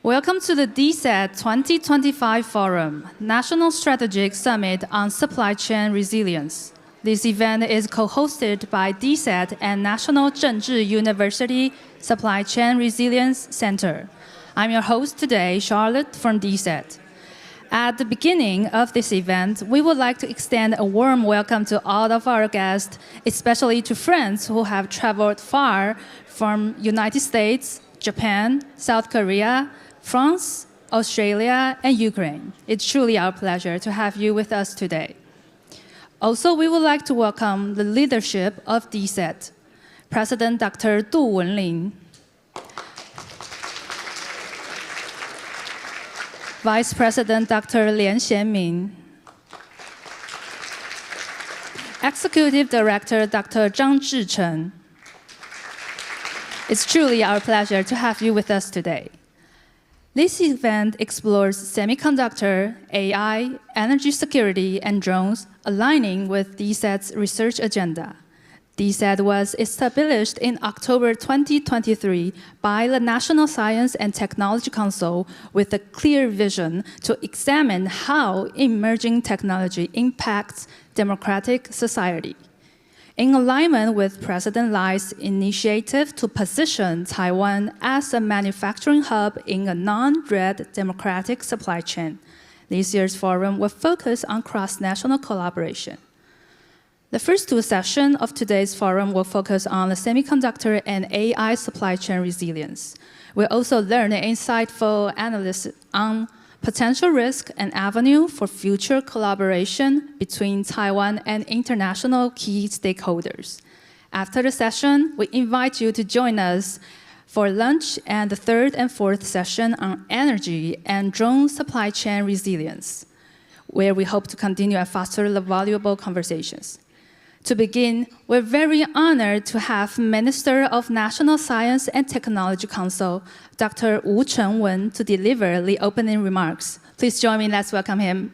Welcome to the Dset 2025 Forum, National Strategic Summit on Supply Chain Resilience. This event is co-hosted by Dset and National Zhengzhi University Supply Chain Resilience Center. I'm your host today, Charlotte from Dset. At the beginning of this event, we would like to extend a warm welcome to all of our guests, especially to friends who have traveled far from United States, Japan, South Korea, France, Australia, and Ukraine. It's truly our pleasure to have you with us today. Also, we would like to welcome the leadership of Dset, President Dr. Du Wenlin, Vice President Dr. Lian Xianming, Executive Director Dr. Zhang Zhichen. It's truly our pleasure to have you with us today. This event explores semiconductor, AI, energy security, and drones, aligning with Dset's research agenda. Dset was established in October 2023 by the National Science and Technology Council with a clear vision to examine how emerging technology impacts democratic society. In alignment with President Lai's initiative to position Taiwan as a manufacturing hub in a non-red democratic supply chain, this year's forum will focus on cross-national collaboration. The first two sessions of today's forum will focus on the semiconductor and AI supply chain resilience. We'll also learn an insightful analysis on potential risk and avenue for future collaboration between Taiwan and international key stakeholders. After the session, we invite you to join us for lunch and the third and fourth session on energy and drone supply chain resilience, where we hope to continue and foster the valuable conversations. To begin, we're very honored to have Minister of National Science and Technology Council, Dr.吴诚文, to deliver the opening remarks. Please join me, let's welcome him.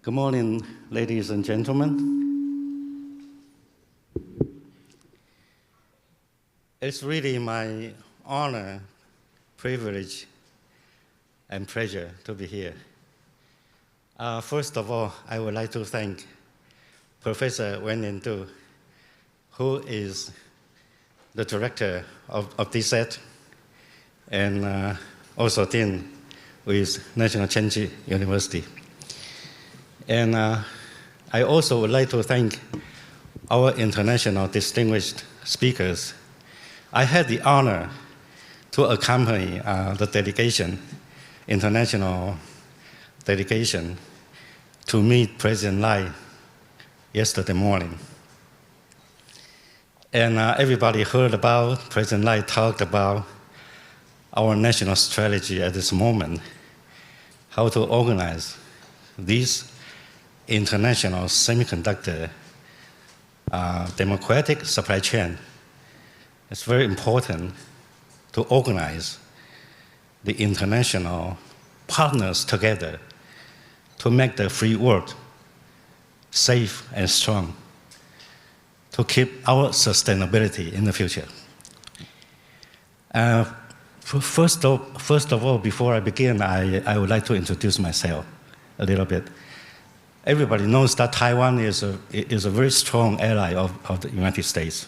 Good morning, ladies and gentlemen. It's really my honor, privilege, and pleasure to be here. First of all, I would like to thank Professor Wenlin Du, who is the director of Dset and also dean with National Zhengzhi University. And I also would like to thank our international distinguished speakers. I had the honor to accompany the delegation, international delegation, to meet President Lai yesterday morning. And everybody heard about, President Lai talked about our national strategy at this moment, how to organize these international semiconductor democratic supply chain. It's very important to organize the international partners together to make the free world safe and strong, to keep our sustainability in the future. First of all, before I begin, I would like to introduce myself a little bit. Everybody knows that Taiwan is a very strong ally of the United States.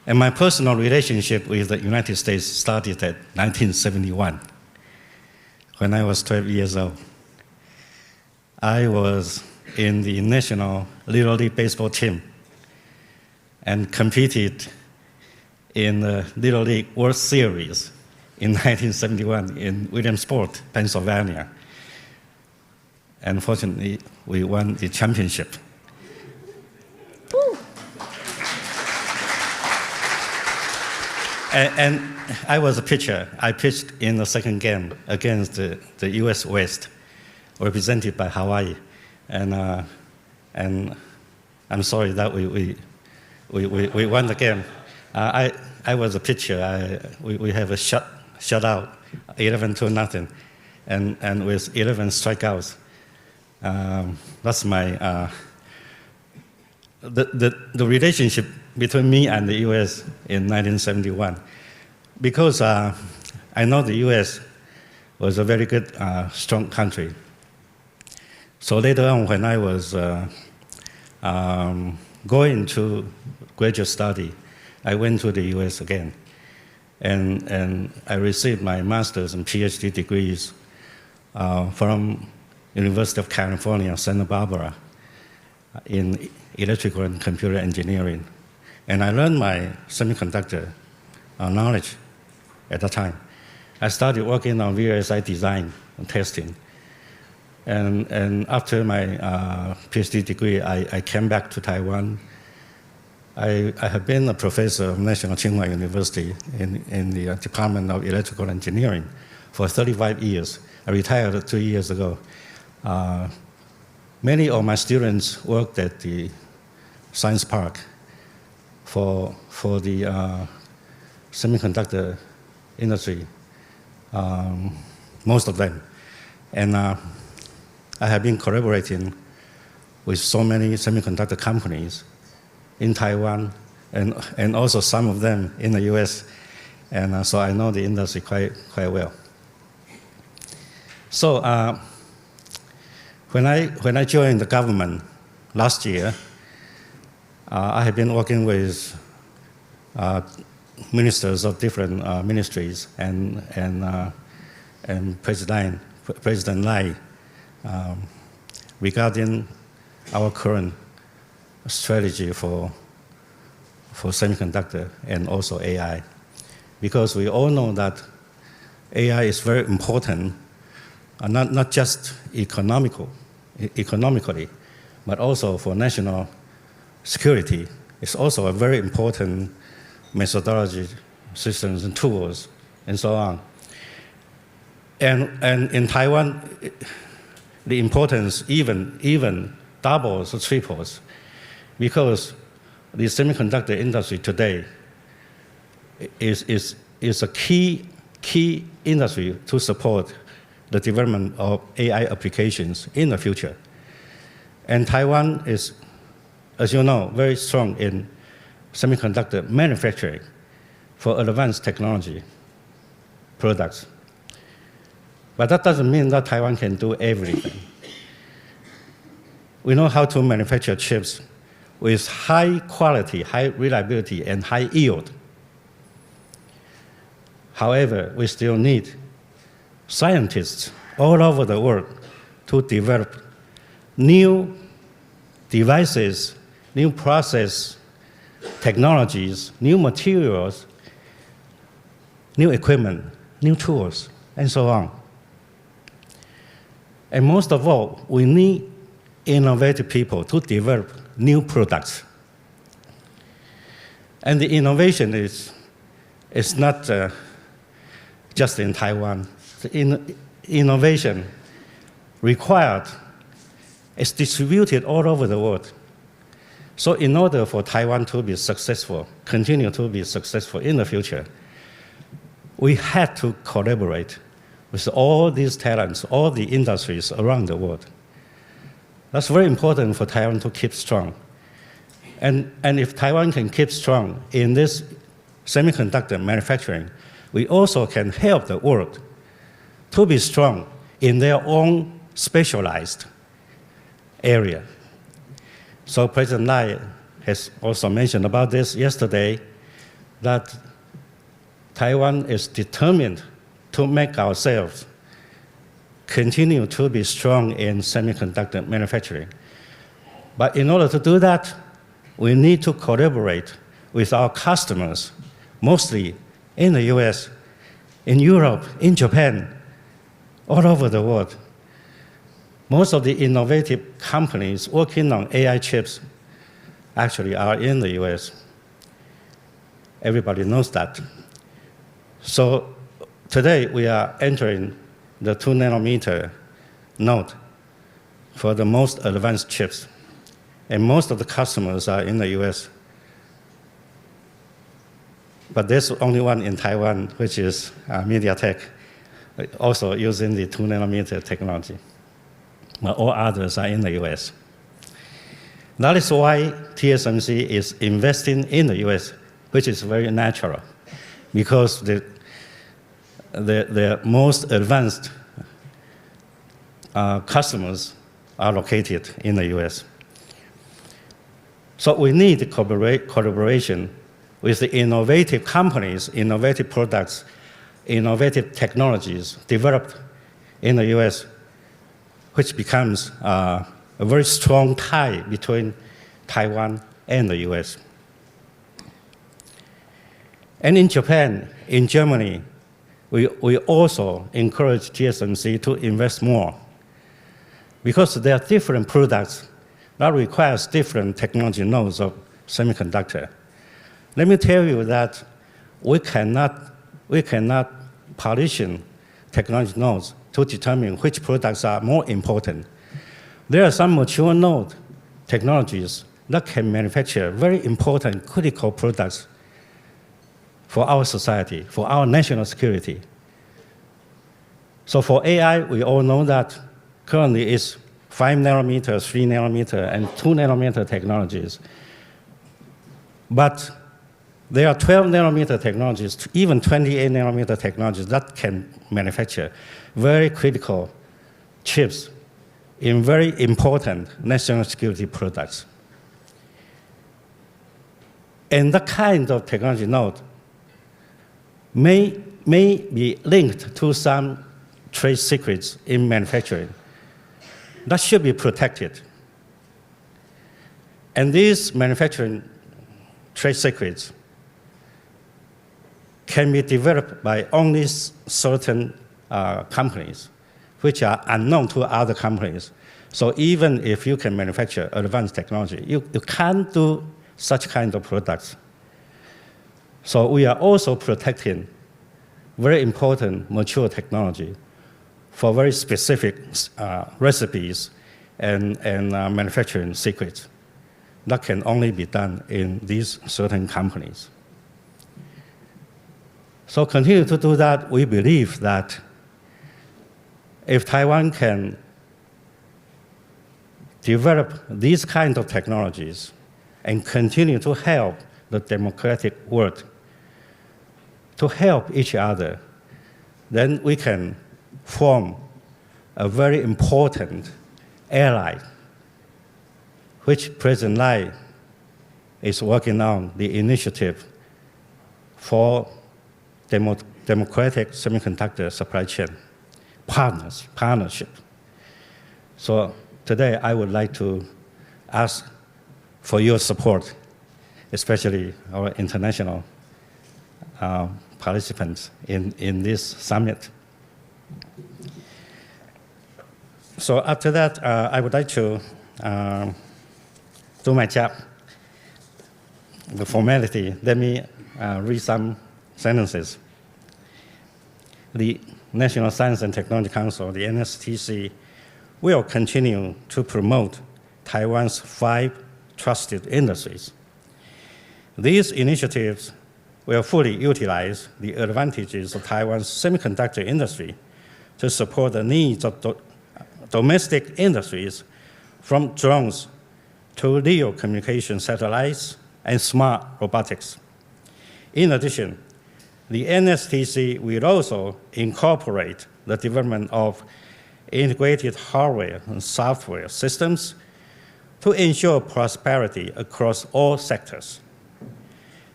And my personal relationship with the United States started at 1971, when I was 12 years old. I was in the National Little League Baseball team and competed in the Little League World Series in 1971 in Williamsport, Pennsylvania. And fortunately, we won the championship. And I was a pitcher. I pitched in the second game against the US West, represented by Hawaii. And I'm sorry that we we won the game. I was a pitcher. We have a shutout, 11-0, and with 11 strikeouts. That's my the relationship between me and the U.S. in 1971, because I know the U.S. was a very good, strong country. So later on, when I was going to graduate study, I went to the U.S. again, and I received my master's and PhD degrees from University of California, Santa Barbara, in electrical and computer engineering. And I learned my semiconductor knowledge at that time. I started working on VLSI design and testing. And after my PhD degree, I came back to Taiwan. I have been a professor of National Tsinghua University in the Department of Electrical Engineering for 35 years. I retired 2 years ago. Many of my students worked at the Science Park for the semiconductor industry, most of them. And I have been collaborating with so many semiconductor companies in Taiwan, and also some of them in the US. And so I know the industry quite well. So when I joined the government last year, I have been working with ministers of different ministries and President Lai regarding our current strategy for semiconductor and also AI, because we all know that AI is very important, not just economically, but also for national security. It's also a very important methodology, systems and tools, and so on. And in Taiwan, the importance even doubles or triples, because the semiconductor industry today is a key industry to support the development of AI applications in the future. And Taiwan is, as you know, very strong in semiconductor manufacturing for advanced technology products. But that doesn't mean that Taiwan can do everything. We know how to manufacture chips with high quality, high reliability, and high yield. However, we still need scientists all over the world to develop new devices, new process technologies, new materials, new equipment, new tools, and so on. And most of all, we need innovative people to develop new products. And the innovation is not just in Taiwan. The innovation required is distributed all over the world. So in order for Taiwan to be successful, continue to be successful in the future, we had to collaborate with all these talents, all the industries around the world. That's very important for Taiwan to keep strong. And if Taiwan can keep strong in this semiconductor manufacturing, we also can help the world to be strong in their own specialized area. So President Lai has also mentioned about this yesterday, that Taiwan is determined to make ourselves continue to be strong in semiconductor manufacturing. But in order to do that, we need to collaborate with our customers, mostly in the US, in Europe, in Japan, all over the world. Most of the innovative companies working on AI chips actually are in the US. Everybody knows that. So today we are entering the 2-nanometer node for the most advanced chips. And most of the customers are in the US. but there's only one in Taiwan, which is MediaTek, also using the 2nm technology. All others are in the US. That is why TSMC is investing in the US, which is very natural, because the most advanced customers are located in the US. So we need collaboration with the innovative companies, innovative products, innovative technologies developed in the US, which becomes a very strong tie between Taiwan and the US. And in Japan, in Germany, we also encourage TSMC to invest more, because there are different products that requires different technology nodes of semiconductor. Let me tell you that we cannot partition technology nodes to determine which products are more important. There are some mature node technologies that can manufacture very important critical products for our society, for our national security. So for AI, we all know that currently it's 5nm, 3nm, and 2nm technologies. But there are 12nm technologies, even 28nm technologies that can manufacture very critical chips in very important national security products. And that kind of technology node may be linked to some trade secrets in manufacturing that should be protected. And these manufacturing trade secrets can be developed by only certain companies, which are unknown to other companies. So even if you can manufacture advanced technology, you can't do such kind of products. So we are also protecting very important mature technology for very specific recipes and manufacturing secrets that can only be done in these certain companies. So continue to do that. We believe that if Taiwan can develop these kinds of technologies and continue to help the democratic world, to help each other, then we can form a very important ally, which President Lai is working on the initiative for democratic semiconductor supply chain partnership. So today I would like to ask for your support, especially our international participants in this summit. So after that, I would like to do my job, the formality. Let me read some sentences. The National Science and Technology Council, the NSTC, will continue to promote Taiwan's 5 trusted industries. These initiatives will fully utilize the advantages of Taiwan's semiconductor industry to support the needs of domestic industries, from drones to LEO communication satellites and smart robotics. In addition, the NSTC will also incorporate the development of integrated hardware and software systems to ensure prosperity across all sectors,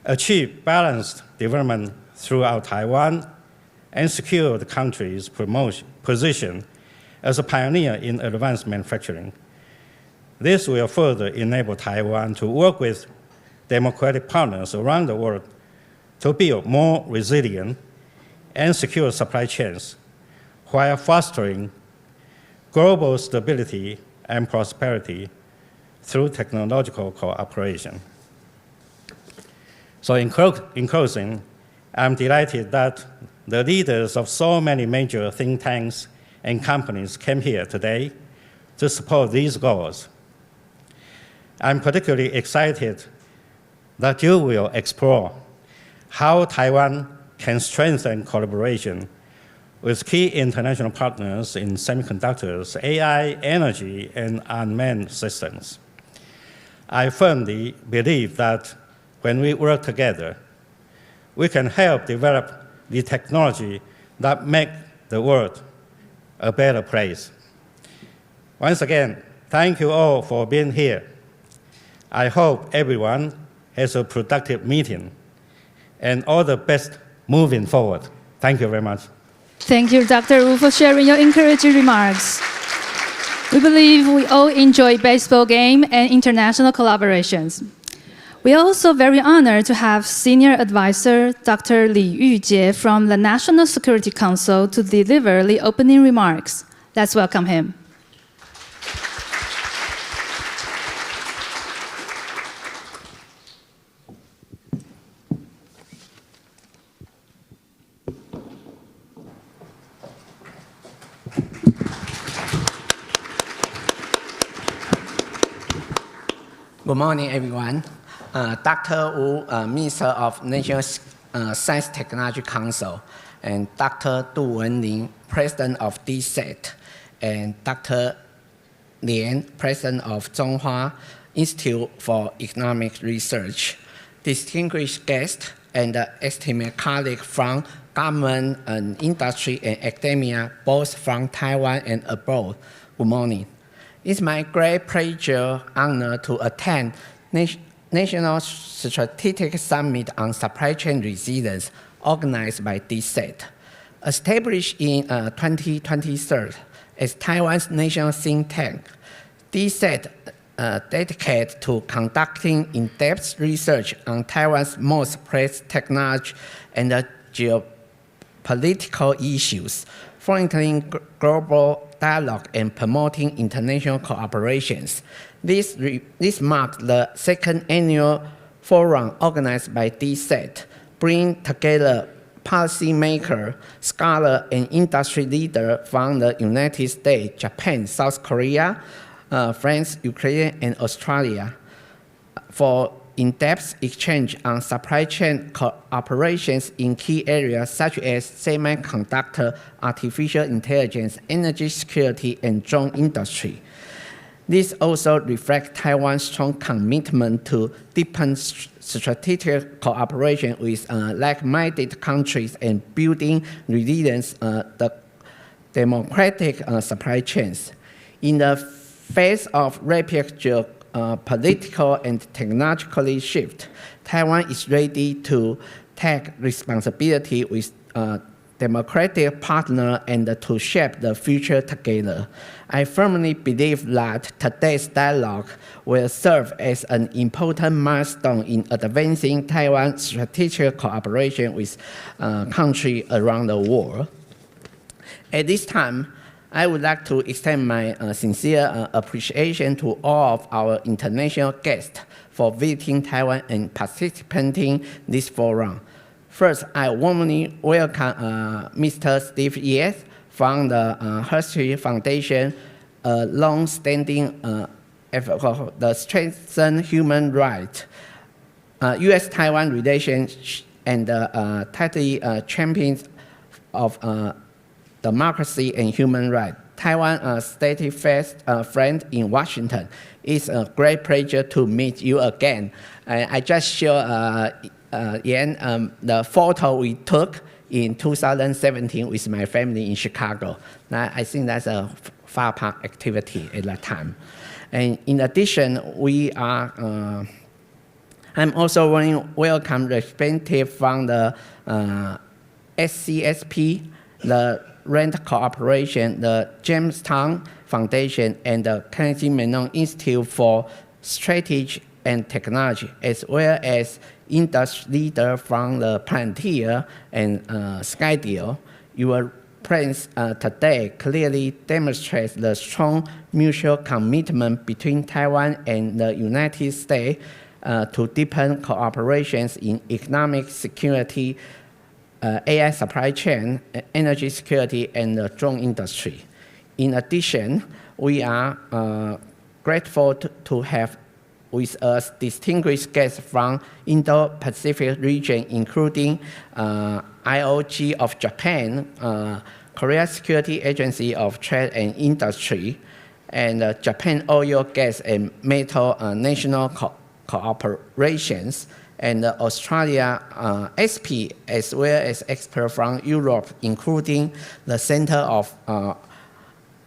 achieve balanced development throughout Taiwan, and secure the country's position as a pioneer in advanced manufacturing. This will further enable Taiwan to work with democratic partners around the world to build more resilient and secure supply chains while fostering global stability and prosperity through technological cooperation. So in closing, I'm delighted that the leaders of so many major think tanks and companies came here today to support these goals. I'm particularly excited that you will explore how Taiwan can strengthen collaboration with key international partners in semiconductors, AI, energy, and unmanned systems. I firmly believe that when we work together, we can help develop the technology that make the world a better place. Once again, thank you all for being here. I hope everyone has a productive meeting and all the best moving forward. Thank you very much. Thank you, Dr. Wu, for sharing your encouraging remarks. We believe we all enjoy baseball game and international collaborations. We are also very honored to have Senior Advisor Dr. Li Yujie from the National Security Council to deliver the opening remarks. Let's welcome him. Good morning, everyone. Dr. Wu, Minister of National Science Technology Council, and Dr. Du Wenling, President of Dset, and Dr. Lian, President of Zhonghua Institute for Economic Research, distinguished guests, and esteemed colleagues from government and industry and academia, both from Taiwan and abroad. Good morning. It's my great pleasure, honor to attend National Strategic Summit on Supply Chain Resilience organized by Dset. Established in 2023 as Taiwan's national think tank, Dset dedicated to conducting in-depth research on Taiwan's most pressing technology and geopolitical issues, fostering global dialogue and promoting international cooperations. This marked the second annual forum organized by Dset, bringing together policymakers, scholars, and industry leaders from the United States, Japan, South Korea, France, Ukraine, and Australia for in-depth exchange on supply chain cooperations in key areas such as semiconductor, artificial intelligence, energy security, and drone industry. This also reflects Taiwan's strong commitment to deepen strategic cooperation with like-minded countries and building resilience the democratic supply chains. In the face of rapid political and technological shift, Taiwan is ready to take responsibility with democratic partner and to shape the future together. I firmly believe that today's dialogue will serve as an important milestone in advancing Taiwan's strategic cooperation with countries around the world. At this time, I would like to extend my sincere appreciation to all of our international guests for visiting Taiwan and participating in this forum. First, I warmly welcome Mr. Steve Yes from the Hershey Foundation, a long-standing effort for the strengthen human rights, U.S.-Taiwan relations, and tightly champions of democracy and human rights. Taiwan steadfast friend in Washington. It's a great pleasure to meet you again. I just show Yan the photo we took in 2017 with my family in Chicago. I think that's a far-part activity at that time. And in addition, I'm also welcome representative from the SCSP, the Rent Corporation, the Jamestown Foundation, and the Kennedy Menon Institute for Strategy and Technology, as well as industry leaders from the Palantir and Skydio. Your presence today clearly demonstrates the strong mutual commitment between Taiwan and the United States to deepen cooperations in economic security, AI supply chain, energy security, and the drone industry. In addition, we are grateful to have with a distinguished guest from Indo-Pacific region, including IOG of Japan, Korea Security Agency of Trade and Industry, and Japan Oil, Gas and Metal National Cooperations, and Australia SP, as well as experts from Europe, including the Center of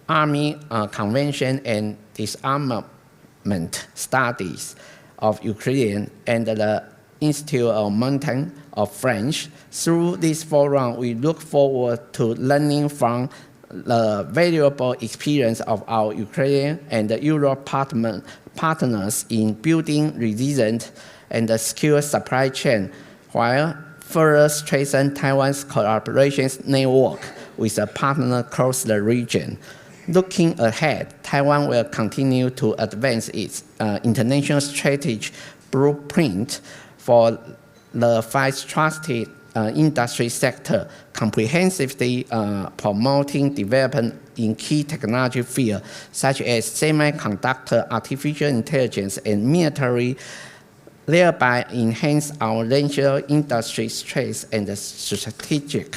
Army Convention and Disarmament Studies of Ukraine, and the Institute of Mountain of French. Through this forum, we look forward to learning from the valuable experience of our Ukrainian and Europe partners in building resilient and secure supply chain, while further strengthen Taiwan's collaboration network with a partner across the region. Looking ahead, Taiwan will continue to advance its international strategic blueprint for the five trusted industry sector, comprehensively promoting development in key technology fields such as semiconductor, artificial intelligence, and military, thereby enhance our national industry strengths and strategic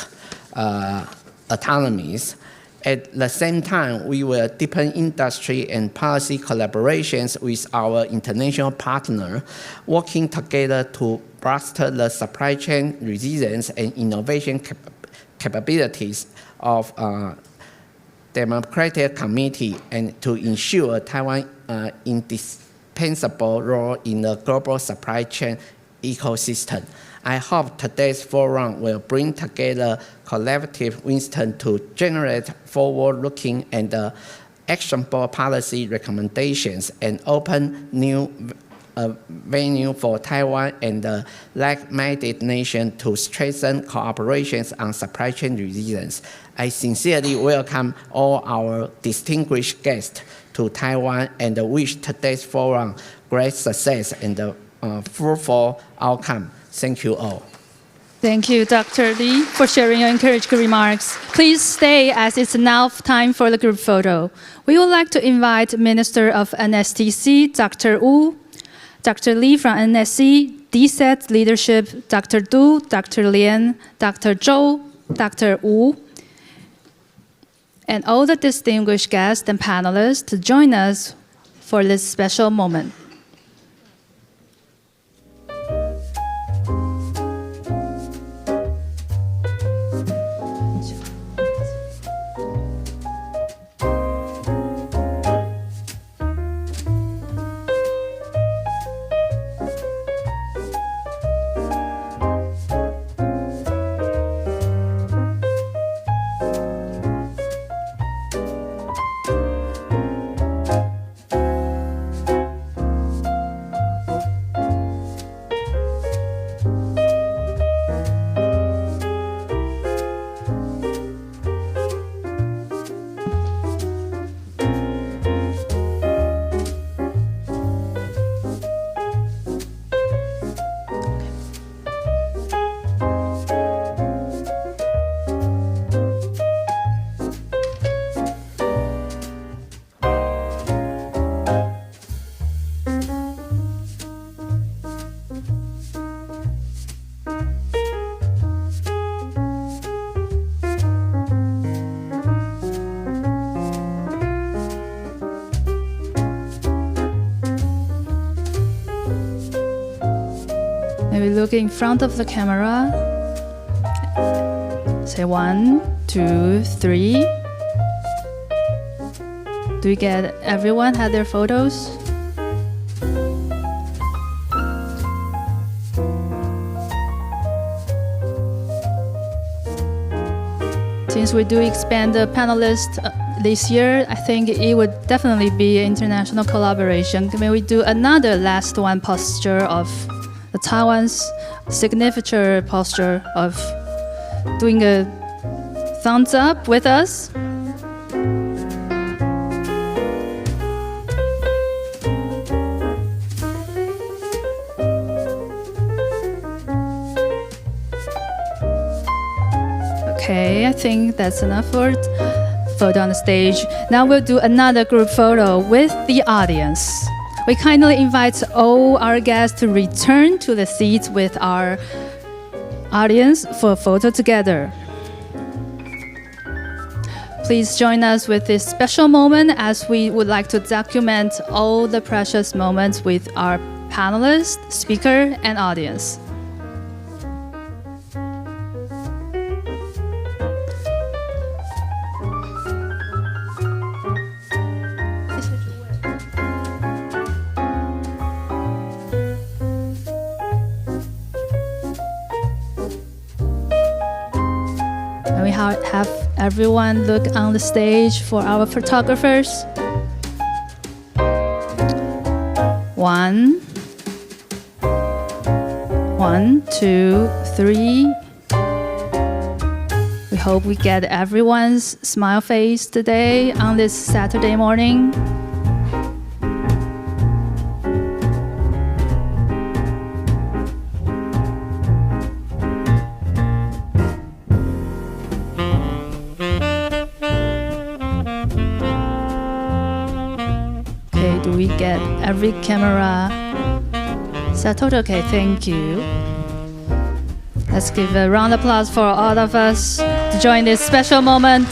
autonomies. At the same time, we will deepen industry and policy collaborations with our international partners, working together to bolster the supply chain resilience and innovation capabilities of democratic community, and to ensure Taiwan's indispensable role in the global supply chain ecosystem. I hope today's forum will bring together collaborative wisdom to generate forward-looking and actionable policy recommendations and open new venue for Taiwan and the like-minded nation to strengthen cooperations on supply chain resilience. I sincerely welcome all our distinguished guests to Taiwan and wish today's forum great success and fruitful outcome. Thank you all. Thank you, Dr. Lee, for sharing your encouraging remarks. Please stay, as it's now time for the group photo. We would like to invite Minister of NSTC, Dr. Wu, Dr. Lee from NSC, Dset Leadership, Dr. Du, Dr. Lian, Dr. Zhou, Dr. Wu, and all the distinguished guests and panelists to join us for this special moment. Maybe look in front of the camera. Say 1, 2, 3. Do we get everyone had their photos? Since we do expand the panelists this year, I think it would definitely be international collaboration. May we do another last one posture of the Taiwan's signature posture of doing a thumbs up with us. Okay, I think that's enough for photo on the stage. Now we'll do another group photo with the audience. We kindly invite all our guests to return to the seats with our audience for a photo together. Please join us with this special moment as we would like to document all the precious moments with our panelists, speaker, and audience. And we have everyone look on the stage for our photographers. 1, 2, 3. We hope we get everyone's smile face today on this Saturday morning. Okay, do we get every camera settled? Okay, thank you. Let's give a round of applause for all of us to join this special moment.